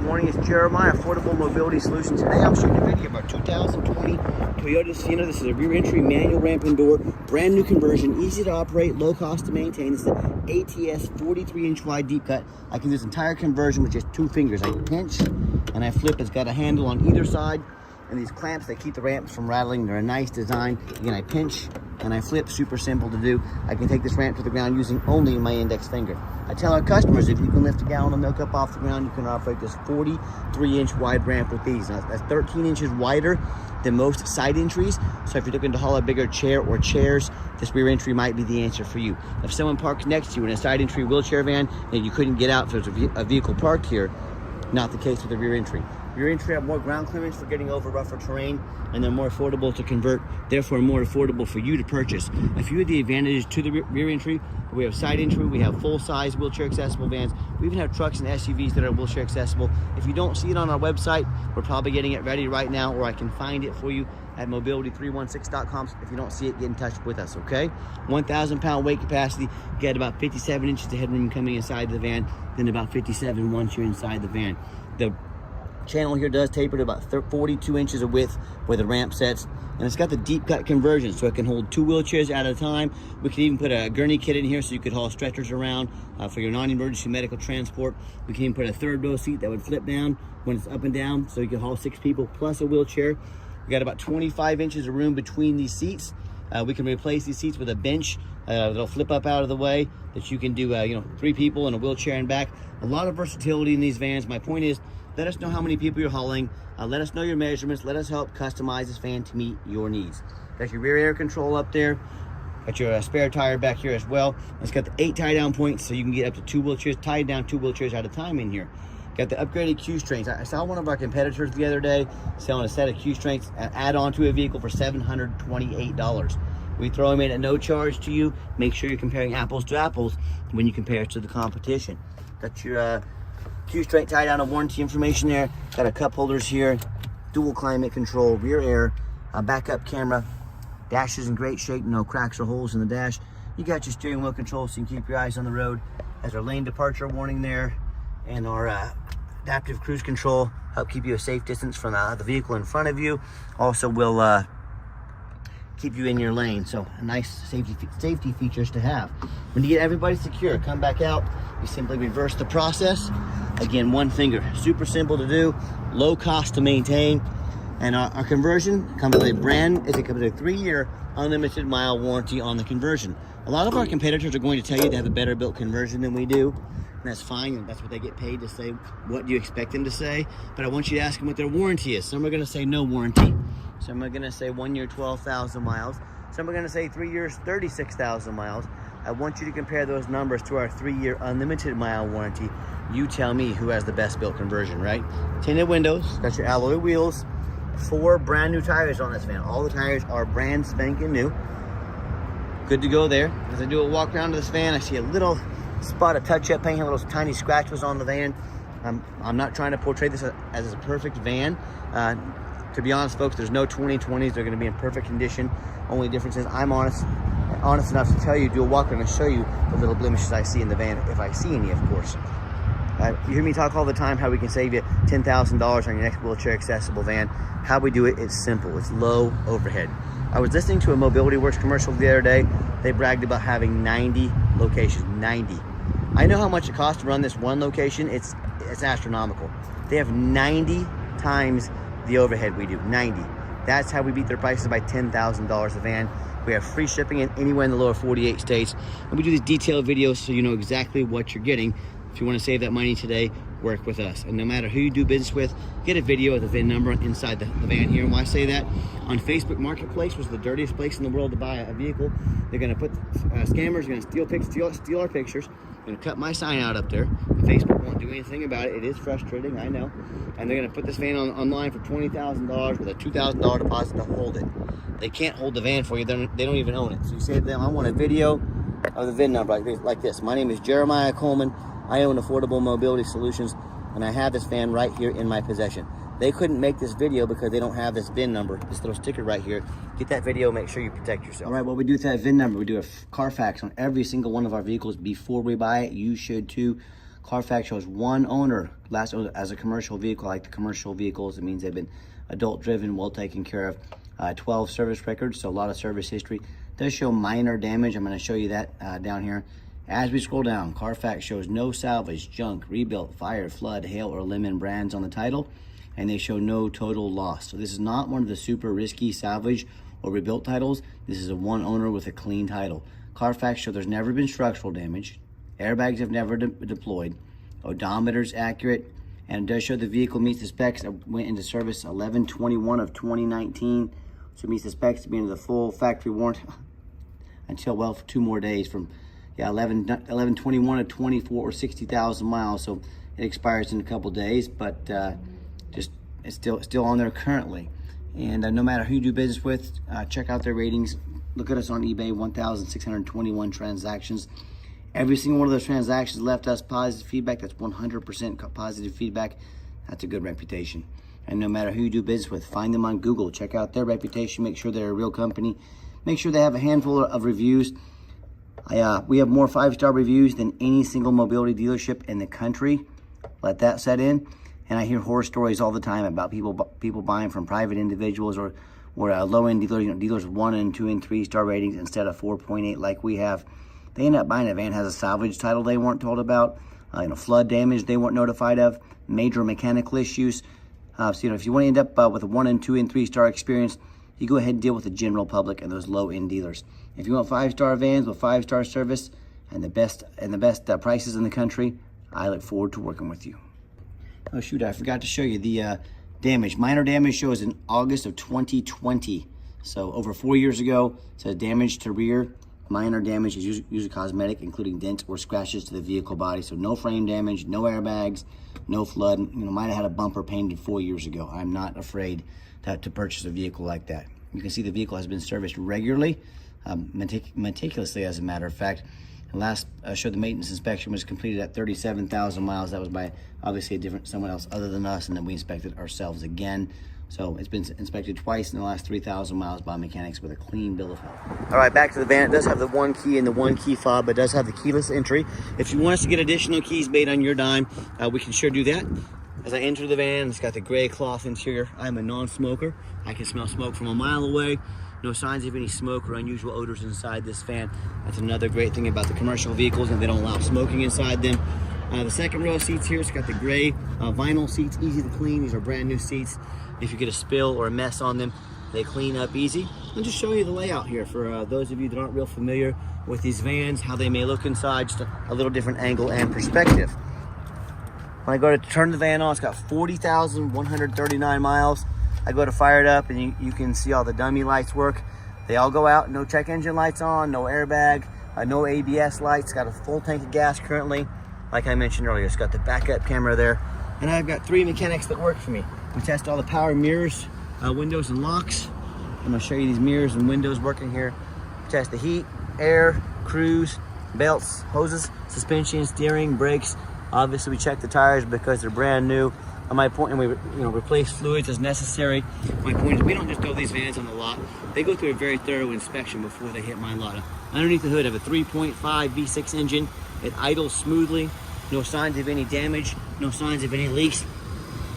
morning. It's Jeremiah, Affordable Mobility Solutions. Today I'm shooting a video of our 2020 Toyota Sienna. This is a rear entry manual ramp and door, brand new conversion, easy to operate, low cost to maintain. It's an ATS 43-inch wide deep cut. I can do this entire conversion with just 2 fingers. I pinch and I flip. It's got a handle on either side, and these clamps, they keep the ramps from rattling. They're a nice design. Again, I pinch and I flip, super simple to do. I can take this ramp to the ground using only my index finger. I tell our customers, if you can lift a gallon of milk up off the ground, you can operate this 43-inch wide ramp with these. Now, that's 13 inches wider than most side entries. So if you're looking to haul a bigger chair or chairs, this rear entry might be the answer for you. If someone parks next to you in a side entry wheelchair van and you couldn't get out if there's a vehicle parked here, not the case with the rear entry. Rear entry have more ground clearance for getting over rougher terrain, and they're more affordable to convert, therefore more affordable for you to purchase. A few of the advantages to the rear entry: we have side entry, we have full-size wheelchair accessible vans, we even have trucks and SUVs that are wheelchair accessible. If you don't see it on our website, we're probably getting it ready right now, or I can find it for you at mobility316.com. If you don't see it, get in touch with us, okay? 1,000 pound weight capacity, get about 57 inches of headroom coming inside the van, then about 57 once you're inside the van. The channel here does taper to about 42 inches of width where the ramp sets, and it's got the deep cut conversion, so it can hold 2 wheelchairs at a time. We could even put a gurney kit in here so you could haul stretchers around for your non-emergency medical transport. We can even put a 3rd row seat that would flip down when it's up and down, so you can haul 6 people plus a wheelchair. We got about 25 inches of room between these seats. We can replace these seats with a bench that'll flip up out of the way, that you can do 3 people in a wheelchair and back. A lot of versatility in these vans. My point is, let us know how many people you're hauling. Let us know your measurements. Let us help customize this van to meet your needs. Got your rear air control up there. Got your spare tire back here as well. It's got the 8 tie down points, so you can get up to 2 wheelchairs, tie down 2 wheelchairs at a time in here. Got the upgraded Q strings. I saw one of our competitors the other day selling a set of Q strings add on to a vehicle for $728. We throw them in at no charge to you. Make sure you're comparing apples to apples when you compare it to the competition. Got your Q straight tie down and warranty information there. Got a cup holders here, dual climate control, rear air, backup camera. Dash is in great shape, no cracks or holes in the dash. You got your steering wheel control so you can keep your eyes on the road. Has our lane departure warning there, and our adaptive cruise control, help keep you a safe distance from the vehicle in front of you. Also will keep you in your lane, so a nice safety features to have. When you get everybody secure, come back out, you simply reverse the process. Again, 1 finger, super simple to do, low cost to maintain, and our conversion comes with a 3-year unlimited mile warranty on the conversion. A lot of our competitors are going to tell you they have a better built conversion than we do, and that's fine, and that's what they get paid to say. What do you expect them to say? But I want you to ask them what their warranty is. Some are going to say no warranty. Some are going to say 1 year, 12,000 miles. Some are going to say 3 years, 36,000 miles. I want you to compare those numbers to our 3-year unlimited mile warranty. You tell me who has the best built conversion, right? Tinted windows, got your alloy wheels, 4 brand new tires on this van. All the tires are brand spanking new. Good to go there. As I do a walk around to this van, I see a little spot of touch-up paint, a little tiny scratch was on the van. I'm not trying to portray this as a perfect van. To be honest, folks, there's no 2020s. They're going to be in perfect condition. Only difference is I'm honest enough to tell you, do a walk around and show you the little blemishes I see in the van, if I see any, of course. You hear me talk all the time how we can save you $10,000 on your next wheelchair accessible van. How we do it, it's simple. It's low overhead. I was listening to a Mobility Works commercial the other day. They bragged about having 90 locations, 90. I know how much it costs to run this one location. It's astronomical. They have 90 times the overhead we do, 90. That's how we beat their prices by $10,000 a van. We have free shipping in anywhere in the lower 48 states. And we do these detailed videos so you know exactly what you're getting. If you want to save that money today, work with us. And no matter who you do business with, get a video of the VIN number inside the van here. And why I say that, on Facebook Marketplace, which is the dirtiest place in the world to buy a vehicle, they're going to put scammers are going to steal our pictures. They're going to cut my sign out up there. And Facebook won't do anything about it. It is frustrating, I know. And they're going to put this van online for $20,000 with a $2,000 deposit to hold it. They can't hold the van for you. They don't even own it. So you say to them, I want a video of the VIN number like this. My name is Jeremiah Coleman. I own Affordable Mobility Solutions, and I have this van right here in my possession. They couldn't make this video because they don't have this VIN number, this little sticker right here. Get that video, make sure you protect yourself. All right, what we do with that VIN number, we do a Carfax on every single one of our vehicles before we buy it. You should too. Carfax shows one owner, last owner as a commercial vehicle. Like the commercial vehicles, it means they've been adult driven, well taken care of. 12 service records, so a lot of service history. It does show minor damage. I'm going to show you that down here. As we scroll down, Carfax shows no salvage, junk, rebuilt, fire, flood, hail, or lemon brands on the title, and they show no total loss. So this is not one of the super risky salvage or rebuilt titles. This is a one owner with a clean title. Carfax shows there's never been structural damage. Airbags have never deployed. Odometer's accurate, and it does show the vehicle meets the specs. It went into service 11/21 of 2019, so it meets the specs to be into the full factory warranty until, well, for 2 more days from 11/21 of 24 or 60,000 miles. So it expires in a couple days, but just it's still on there currently. And no matter who you do business with, check out their ratings. Look at us on eBay, 1,621 transactions. Every single one of those transactions left us positive feedback. That's 100% positive feedback. That's a good reputation. And no matter who you do business with, find them on Google. Check out their reputation. Make sure they're a real company. Make sure they have a handful of reviews. We have more 5-star reviews than any single mobility dealership in the country. Let that set in. And I hear horror stories all the time about people buying from private individuals or low-end dealers, dealers with 1 and 2 and 3-star ratings instead of 4.8 like we have. They end up buying a van that has a salvage title they weren't told about, flood damage they weren't notified of, major mechanical issues. So if you want to end up with a 1 and 2 and 3-star experience, you go ahead and deal with the general public and those low-end dealers. If you want 5-star vans with 5-star service and the best prices in the country, I look forward to working with you. Oh shoot, I forgot to show you the damage. Minor damage shows in August of 2020. So over 4 years ago, it says damage to rear. Minor damage is usually cosmetic, including dents or scratches to the vehicle body. So no frame damage, no airbags, no flood. Might have had a bumper painted 4 years ago. I'm not afraid to purchase a vehicle like that. You can see the vehicle has been serviced regularly, meticulously as a matter of fact. And last showed the maintenance inspection was completed at 37,000 miles. That was by obviously someone else other than us, and then we inspected ourselves again. So it's been inspected twice in the last 3,000 miles by mechanics with a clean bill of health. All right, back to the van. It does have the 1 key and the 1 key fob, but it does have the keyless entry. If you want us to get additional keys made on your dime, we can sure do that. As I enter the van, it's got the gray cloth interior. I'm a non-smoker. I can smell smoke from a mile away. No signs of any smoke or unusual odors inside this van. That's another great thing about the commercial vehicles, and they don't allow smoking inside them. The second row of seats here, it's got the gray vinyl seats, easy to clean. These are brand new seats. If you get a spill or a mess on them, they clean up easy. I'll just show you the layout here for those of you that aren't real familiar with these vans, how they may look inside, just a little different angle and perspective. When I go to turn the van on, it's got 40,139 miles. I go to fire it up, and you can see all the dummy lights work. They all go out, no check engine lights on, no airbag, no ABS lights. It's got a full tank of gas currently. Like I mentioned earlier, it's got the backup camera there. And I've got 3 mechanics that work for me. We test all the power mirrors, windows, and locks. I'm gonna show you these mirrors and windows working here. We test the heat, air, cruise, belts, hoses, suspension, steering, brakes. Obviously, we check the tires because they're brand new. On my point, and we replace fluids as necessary. My point is, we don't just throw these vans on the lot. They go through a very thorough inspection before they hit my lot. Underneath the hood, I have a 3.5 V6 engine. It idles smoothly. No signs of any damage. No signs of any leaks.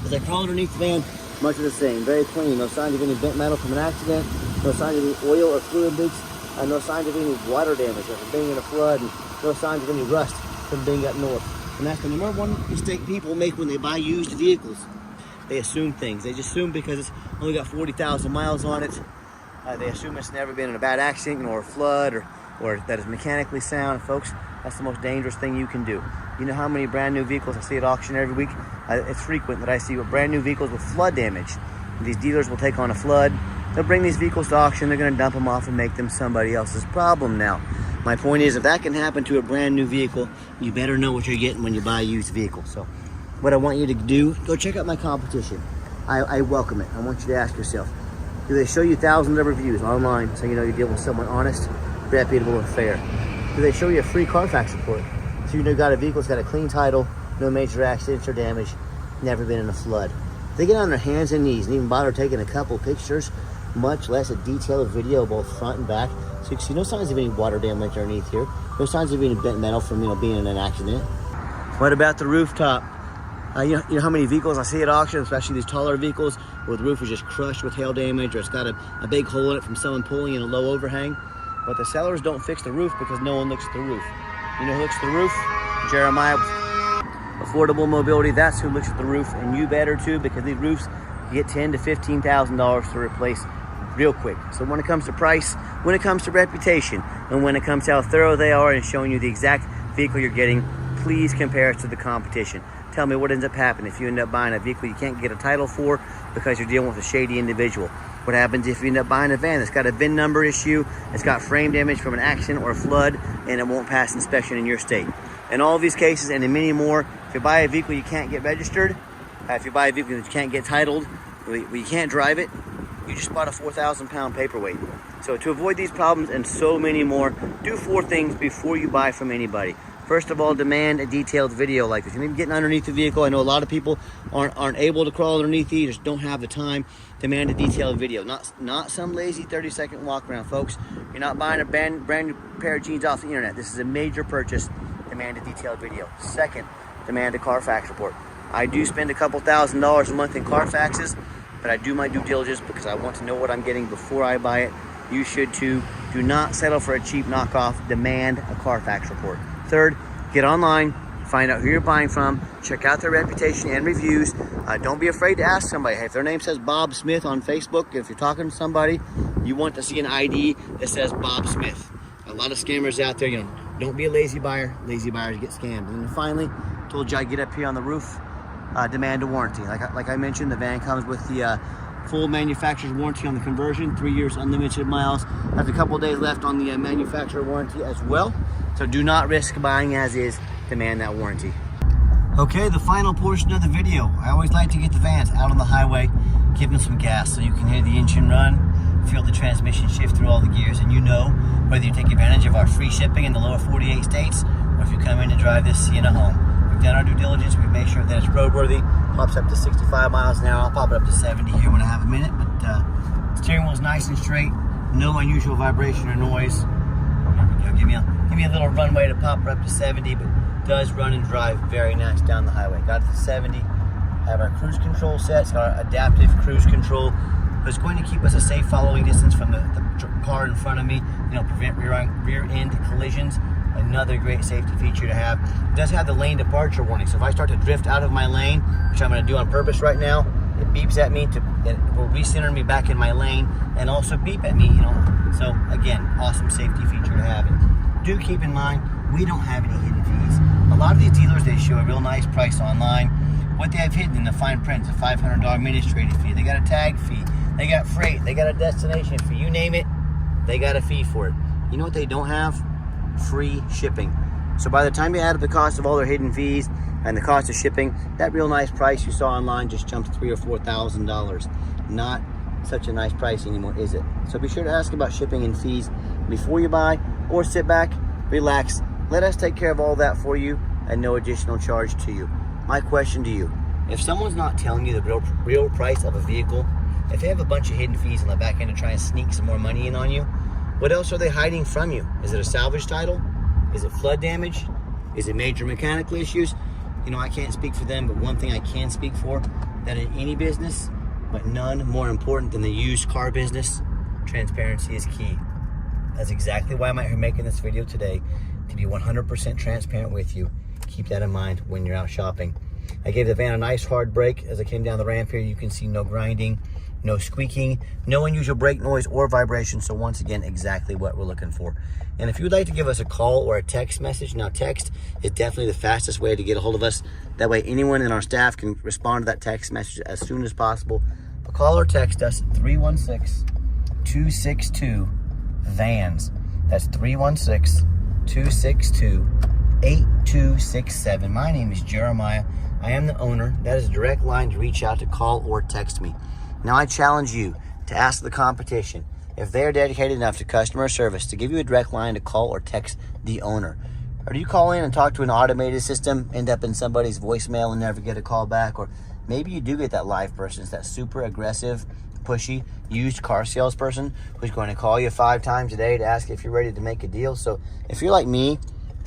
As I crawl underneath the van, much of the same. Very clean. No signs of any bent metal from an accident. No signs of any oil or fluid leaks. No signs of any water damage from being in a flood. And no signs of any rust from being up north. And that's the number one mistake people make when they buy used vehicles. They assume things. They just assume because it's only got 40,000 miles on it, they assume it's never been in a bad accident or a flood or that it's mechanically sound. Folks, that's the most dangerous thing you can do. You know how many brand new vehicles I see at auction every week? It's frequent that I see brand new vehicles with flood damage. These dealers will take on a flood. They'll bring these vehicles to auction. They're going to dump them off and make them somebody else's problem now. My point is, if that can happen to a brand new vehicle, you better know what you're getting when you buy a used vehicle. So what I want you to do, go check out my competition. I welcome it. I want you to ask yourself, do they show you thousands of reviews online so you know you're dealing with someone honest, reputable, and fair? Do they show you a free Carfax report so you know you got a vehicle that's got a clean title, no major accidents or damage, never been in a flood? They get on their hands and knees and even bother taking a couple pictures, much less a detailed video both front and back. So you can see no signs of any water damage underneath here. No signs of any bent metal from being in an accident. What about the rooftop? You know how many vehicles I see at auction, especially these taller vehicles, where the roof is just crushed with hail damage, or it's got a big hole in it from someone pulling in a low overhang. But the sellers don't fix the roof because no one looks at the roof. You know who looks at the roof? Jeremiah. Affordable Mobility, that's who looks at the roof, and you better too, because these roofs get $10,000 to $15,000 to replace real quick. So when it comes to price, when it comes to reputation, and when it comes to how thorough they are in showing you the exact vehicle you're getting, please compare us to the competition. Tell me what ends up happening if you end up buying a vehicle you can't get a title for because you're dealing with a shady individual. What happens if you end up buying a van that's got a VIN number issue, it's got frame damage from an accident or a flood, and it won't pass inspection in your state. In all of these cases, and in many more, if you buy a vehicle you can't get registered, if you buy a vehicle that you can't get titled, where you can't drive it, you just bought a 4,000-pound paperweight. So to avoid these problems and so many more, do 4 things before you buy from anybody. First of all, demand a detailed video like this. You need to get underneath the vehicle. I know a lot of people aren't able to crawl underneath you, just don't have the time. Demand a detailed video, not some lazy 30-second walk around, folks. You're not buying a brand new pair of jeans off the internet. This is a major purchase. Demand a detailed video. Second, demand a Carfax report. I do spend a couple $1,000s a month in Carfaxes, but I do my due diligence because I want to know what I'm getting before I buy it. You should too. Do not settle for a cheap knockoff. Demand a Carfax report. Third, get online, find out who you're buying from, check out their reputation and reviews. Don't be afraid to ask somebody. Hey, if their name says Bob Smith on Facebook, if you're talking to somebody, you want to see an ID that says Bob Smith. A lot of scammers out there, don't be a lazy buyer. Lazy buyers get scammed. And then finally, told you I'd get up here on the roof, demand a warranty. Like I mentioned, the van comes with the full manufacturer's warranty on the conversion, 3 years unlimited miles. Has a couple days left on the manufacturer warranty as well. So do not risk buying as is, demand that warranty. Okay, the final portion of the video. I always like to get the vans out on the highway, give them some gas so you can hear the engine run, feel the transmission shift through all the gears, and whether you take advantage of our free shipping in the lower 48 states, or if you come in and drive this Sienna home. We've done our due diligence, we've made sure that it's roadworthy, pops up to 65 miles an hour. I'll pop it up to 70 here when I have a minute, but steering wheel's nice and straight, no unusual vibration or noise. There we go, give me a little runway to pop her up to 70, but does run and drive very nice down the highway. Got it to 70. Have our cruise control set. It's got our adaptive cruise control. It's going to keep us a safe following distance from the car in front of me. Prevent rear end collisions. Another great safety feature to have. It does have the lane departure warning. So if I start to drift out of my lane, which I'm going to do on purpose right now, it beeps at me it will recenter me back in my lane, and also beep at me. So again, awesome safety feature to have. And do keep in mind, we don't have any hidden fees. A lot of these dealers, they show a real nice price online. What they have hidden in the fine print is a $500 administrative fee. They got a tag fee. They got freight. They got a destination fee. You name it, they got a fee for it. You know what they don't have? Free shipping. So by the time you add up the cost of all their hidden fees and the cost of shipping, that real nice price you saw online just jumped $3,000 or $4,000. Not such a nice price anymore, is it? So be sure to ask about shipping and fees before you buy, or sit back, relax, let us take care of all that for you at no additional charge to you. My question to you, if someone's not telling you the real price of a vehicle, if they have a bunch of hidden fees on the back end to try and sneak some more money in on you, what else are they hiding from you? Is it a salvage title? Is it flood damage? Is it major mechanical issues? I can't speak for them, but one thing I can speak for, that in any business, but none more important than the used car business, transparency is key. That's exactly why I'm out here making this video today, to be 100% transparent with you. Keep that in mind when you're out shopping. I gave the van a nice hard brake. As I came down the ramp here, you can see no grinding, no squeaking, no unusual brake noise or vibration. So once again, exactly what we're looking for. And if you would like to give us a call or a text message, now text is definitely the fastest way to get a hold of us. That way anyone in our staff can respond to that text message as soon as possible. But call or text us 316-262-VANS. That's 316-262-8267. My name is Jeremiah. I am the owner. That is a direct line to reach out, to call or text me. Now I challenge you to ask the competition if they are dedicated enough to customer service to give you a direct line to call or text the owner. Or do you call in and talk to an automated system, end up in somebody's voicemail and never get a call back? Or maybe you do get that live person. It's that super aggressive, pushy, used car salesperson who's going to call you 5 times a day to ask if you're ready to make a deal. So if you're like me,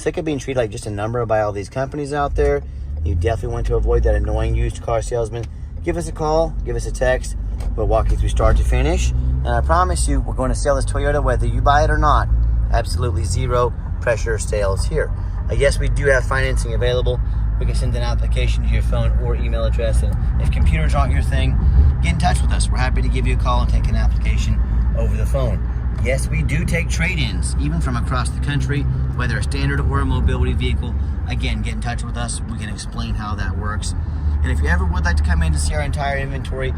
sick of being treated like just a number by all these companies out there, you definitely want to avoid that annoying used car salesman, give us a call, give us a text. We'll walk you through start to finish. And I promise you, we're going to sell this Toyota whether you buy it or not. Absolutely zero pressure sales here. Yes, we do have financing available. We can send an application to your phone or email address. And if computers aren't your thing, get in touch with us. We're happy to give you a call and take an application over the phone. Yes, we do take trade-ins, even from across the country, whether a standard or a mobility vehicle. Again, get in touch with us. We can explain how that works. And if you ever would like to come in to see our entire inventory,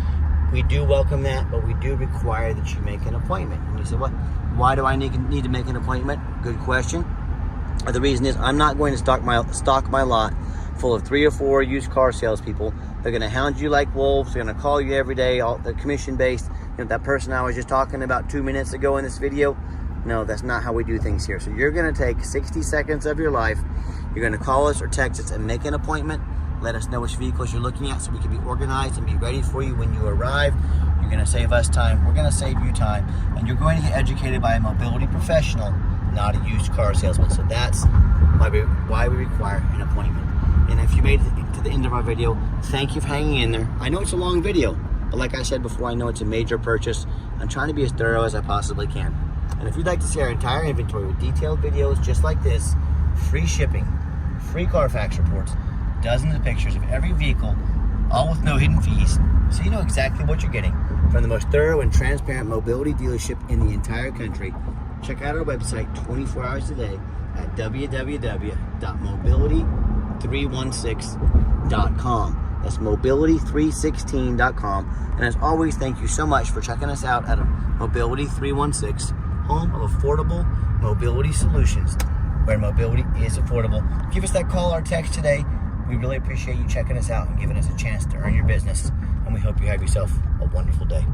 we do welcome that, but we do require that you make an appointment. And you say, what? Why do I need to make an appointment? Good question. The reason is I'm not going to stock my lot full of 3 or 4 used car salespeople. They're going to hound you like wolves. They're going to call you every day. They're commission-based. That person I was just talking about 2 minutes ago in this video, no, that's not how we do things here. So you're going to take 60 seconds of your life. You're going to call us or text us and make an appointment. Let us know which vehicles you're looking at so we can be organized and be ready for you when you arrive. You're going to save us time. We're going to save you time. And you're going to get educated by a mobility professional, not a used car salesman. So that's why we require an appointment. And if you made it to the end of our video, thank you for hanging in there. I know it's a long video, but like I said before, I know it's a major purchase. I'm trying to be as thorough as I possibly can. And if you'd like to see our entire inventory with detailed videos just like this, free shipping, free Carfax reports, dozens of pictures of every vehicle, all with no hidden fees, so you know exactly what you're getting from the most thorough and transparent mobility dealership in the entire country, check out our website 24 hours a day at www.mobility316.com. That's mobility316.com. And as always, thank you so much for checking us out at Mobility 316, home of affordable mobility solutions, where mobility is affordable. Give us that call or text today. We really appreciate you checking us out and giving us a chance to earn your business. And we hope you have yourself a wonderful day.